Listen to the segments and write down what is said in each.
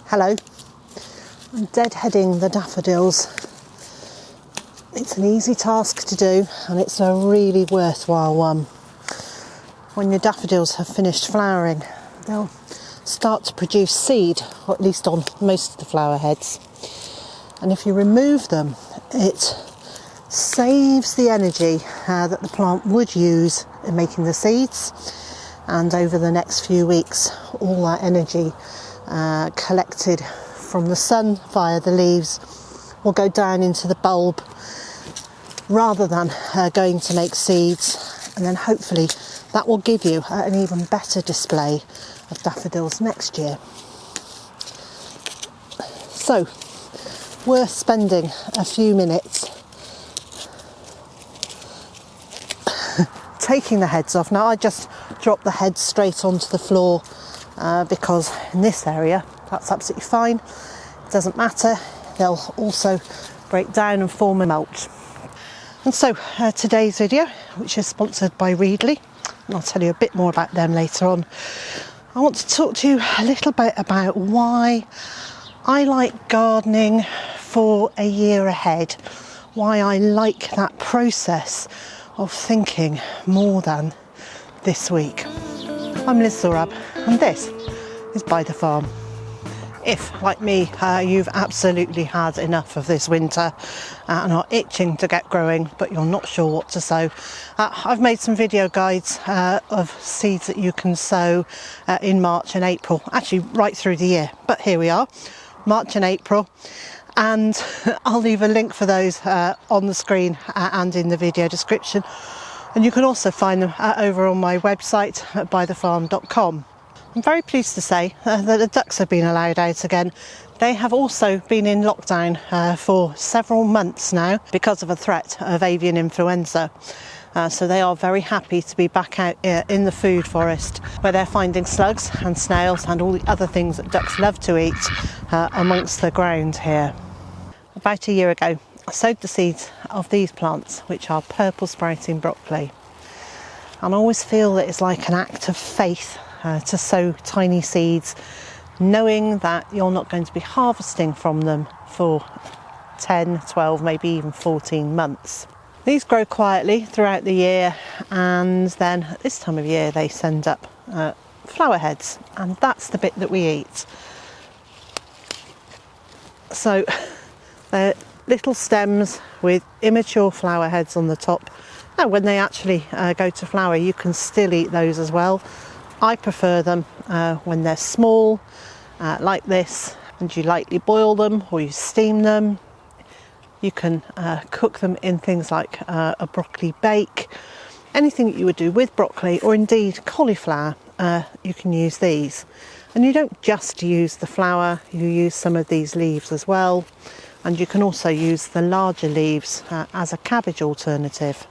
Hello, I'm deadheading the daffodils. It's an easy task to do and it's a really worthwhile one. When your daffodils have finished flowering, they'll start to produce seed, or at least on most of the flower heads. And if you remove them, it saves the energy that the plant would use in making the seeds. And over the next few weeks, all that energy collected from the sun via the leaves will go down into the bulb rather than going to make seeds, and then hopefully that will give you an even better display of daffodils next year. So, worth spending a few minutes taking the heads off. Now I just drop the heads straight onto the floor because in this area that's absolutely fine. It doesn't matter, they'll also break down and form a mulch. And so today's video, which is sponsored by Readly, and I'll tell you a bit more about them later on, I want to talk to you a little bit about why I like gardening for a year ahead, why I like that process of thinking more than this week. I'm Zorab and this is Byther Farm. If, like me, you've absolutely had enough of this winter and are itching to get growing but you're not sure what to sow, I've made some video guides of seeds that you can sow in March and April, actually right through the year, but here we are, March and April, and I'll leave a link for those on the screen and in the video description, and you can also find them over on my website at bytherfarm.com. I'm very pleased to say that the ducks have been allowed out again. They have also been in lockdown for several months now because of a threat of avian influenza. So they are very happy to be back out in the food forest where they're finding slugs and snails and all the other things that ducks love to eat amongst the ground here. About a year ago, I sowed the seeds of these plants, which are purple sprouting broccoli. And I always feel that it's like an act of faith to sow tiny seeds, knowing that you're not going to be harvesting from them for 10, 12, maybe even 14 months. These grow quietly throughout the year, and then at this time of year they send up flower heads, and that's the bit that we eat. So they're little stems with immature flower heads on the top. Now when they actually go to flower, you can still eat those as well. I prefer them when they're small, like this, and you lightly boil them or you steam them. You can cook them in things like a broccoli bake, anything that you would do with broccoli, or indeed cauliflower, you can use these. And you don't just use the flower, you use some of these leaves as well, and you can also use the larger leaves as a cabbage alternative.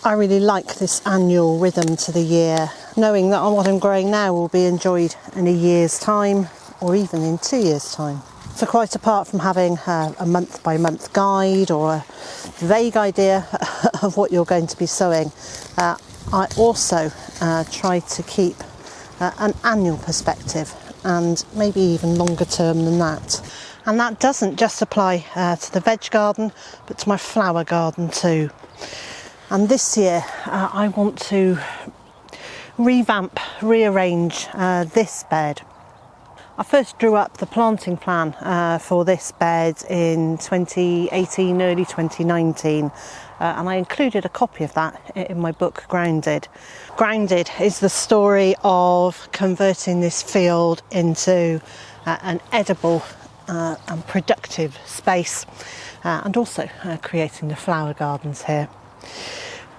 I really like this annual rhythm to the year, knowing that what I'm growing now will be enjoyed in a year's time or even in 2 years' time. So quite apart from having a month-by-month guide or a vague idea of what you're going to be sowing, I also try to keep an annual perspective and maybe even longer term than that. And that doesn't just apply to the veg garden, but to my flower garden too. And this year I want to rearrange this bed. I first drew up the planting plan for this bed in 2018, early 2019, and I included a copy of that in my book Grounded. Grounded is the story of converting this field into an edible and productive space, and also creating the flower gardens here.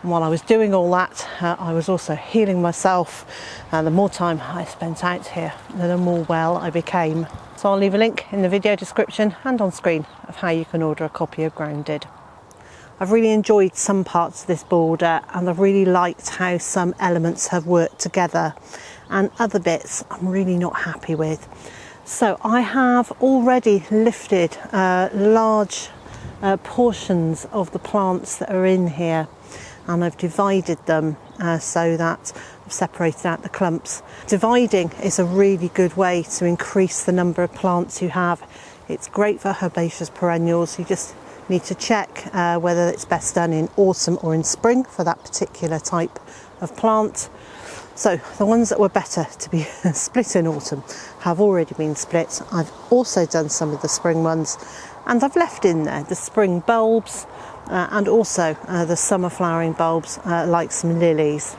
And while I was doing all that, I was also healing myself. The more time I spent out here, the more well I became. So I'll leave a link in the video description and on screen of how you can order a copy of Grounded. I've really enjoyed some parts of this border, and I've really liked how some elements have worked together, and other bits I'm really not happy with. So I have already lifted large portions of the plants that are in here, and I've divided them so that I've separated out the clumps. Dividing is a really good way to increase the number of plants you have. It's great for herbaceous perennials. You just need to check whether it's best done in autumn or in spring for that particular type of plant. So the ones that were better to be split in autumn have already been split. I've also done some of the spring ones, and I've left in there the spring bulbs and also the summer flowering bulbs like some lilies.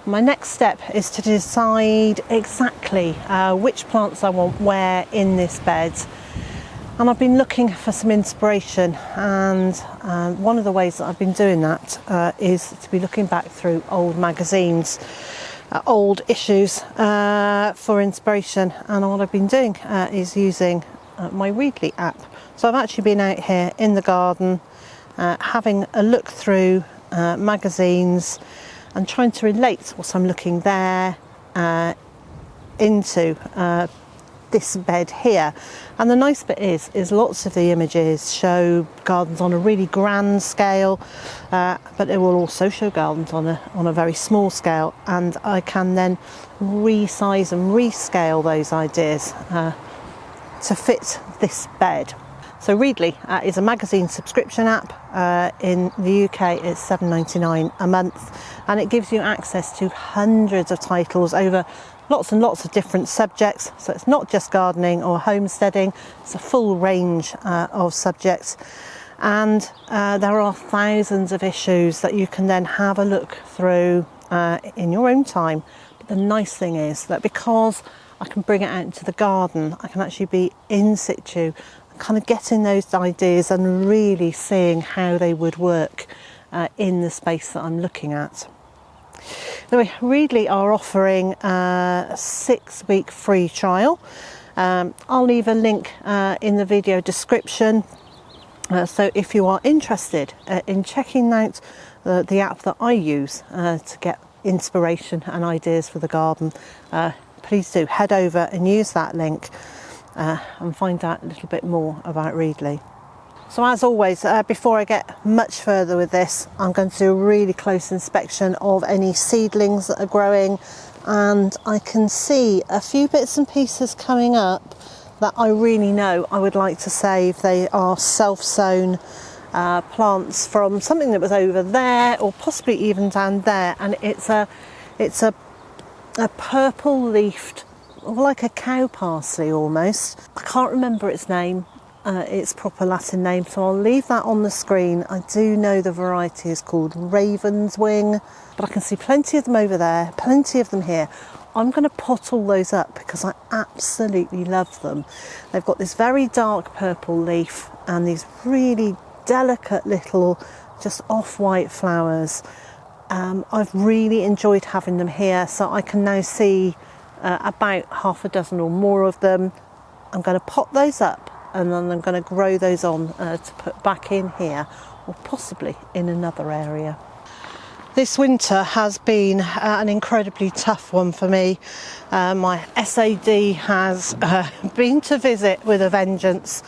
My next step is to decide exactly which plants I want where in this bed. And I've been looking for some inspiration, and one of the ways that I've been doing that is to be looking back through old magazines, old issues for inspiration. And what I've been doing is using my Readly app. So I've actually been out here in the garden having a look through magazines and trying to relate what I'm looking there into this bed here. And the nice bit is lots of the images show gardens on a really grand scale, but it will also show gardens on a very small scale, and I can then resize and rescale those ideas to fit this bed. So Readly is a magazine subscription app. In the UK it's £7.99 a month, and it gives you access to hundreds of titles over lots and lots of different subjects. So it's not just gardening or homesteading, it's a full range of subjects, and there are thousands of issues that you can then have a look through in your own time. But the nice thing is that because I can bring it out into the garden, I can actually be in situ, kind of getting those ideas and really seeing how they would work in the space that I'm looking at. Anyway, Readly are offering a 6-week free trial. I'll leave a link in the video description. So if you are interested in checking out the app that I use to get inspiration and ideas for the garden, please do head over and use that link and find out a little bit more about Readly. So as always, before I get much further with this, I'm going to do a really close inspection of any seedlings that are growing, and I can see a few bits and pieces coming up that I really know I would like to save. They are self-sown plants from something that was over there, or possibly even down there, and it's a purple leafed, like a cow parsley almost. I can't remember its name. Its proper Latin name, so I'll leave that on the screen. I do know the variety is called raven's wing, but I can see plenty of them over there, plenty of them here. I'm going to pot all those up because I absolutely love them. They've got this very dark purple leaf and these really delicate little just off-white flowers. I've really enjoyed having them here, so I can now see about half a dozen or more of them. I'm going to pot those up, and then I'm going to grow those on to put back in here, or possibly in another area. This winter has been an incredibly tough one for me. My SAD has been to visit with a vengeance,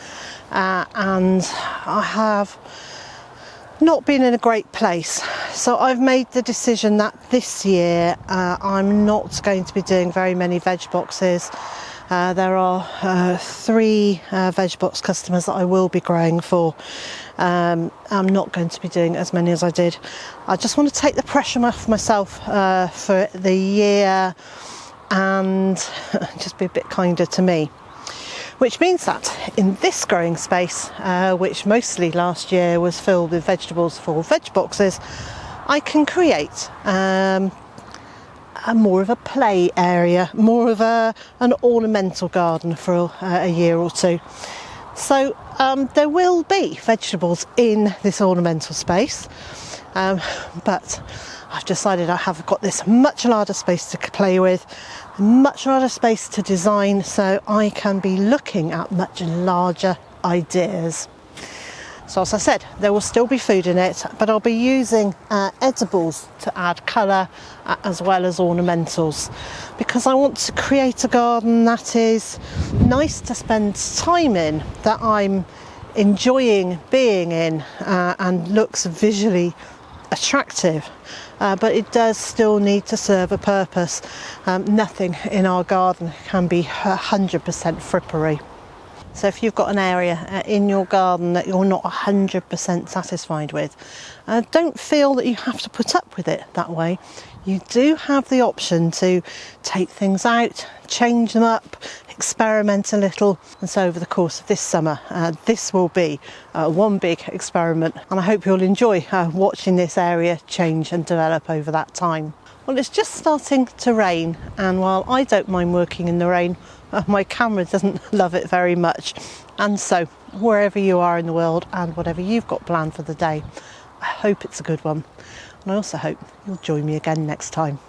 and I have not been in a great place. So I've made the decision that this year I'm not going to be doing very many veg boxes. There are 3 veg box customers that I will be growing for. I'm not going to be doing as many as I did. I just want to take the pressure off myself for the year and just be a bit kinder to me. Which means that in this growing space, which mostly last year was filled with vegetables for veg boxes, I can create more of a play area, more of an ornamental garden for a year or two. So there will be vegetables in this ornamental space, but I've decided I have got this much larger space to play with, much larger space to design, so I can be looking at much larger ideas. So as I said, there will still be food in it, but I'll be using edibles to add colour as well as ornamentals, because I want to create a garden that is nice to spend time in, that I'm enjoying being in, and looks visually attractive, but it does still need to serve a purpose. Nothing in our garden can be 100% frippery. So if you've got an area in your garden that you're not 100% satisfied with, don't feel that you have to put up with it that way. You do have the option to take things out, change them up, experiment a little. And so over the course of this summer, this will be one big experiment, and I hope you'll enjoy watching this area change and develop over that time. Well, it's just starting to rain, and while I don't mind working in the rain, my camera doesn't love it very much. And so wherever you are in the world and whatever you've got planned for the day, I hope it's a good one. And I also hope you'll join me again next time.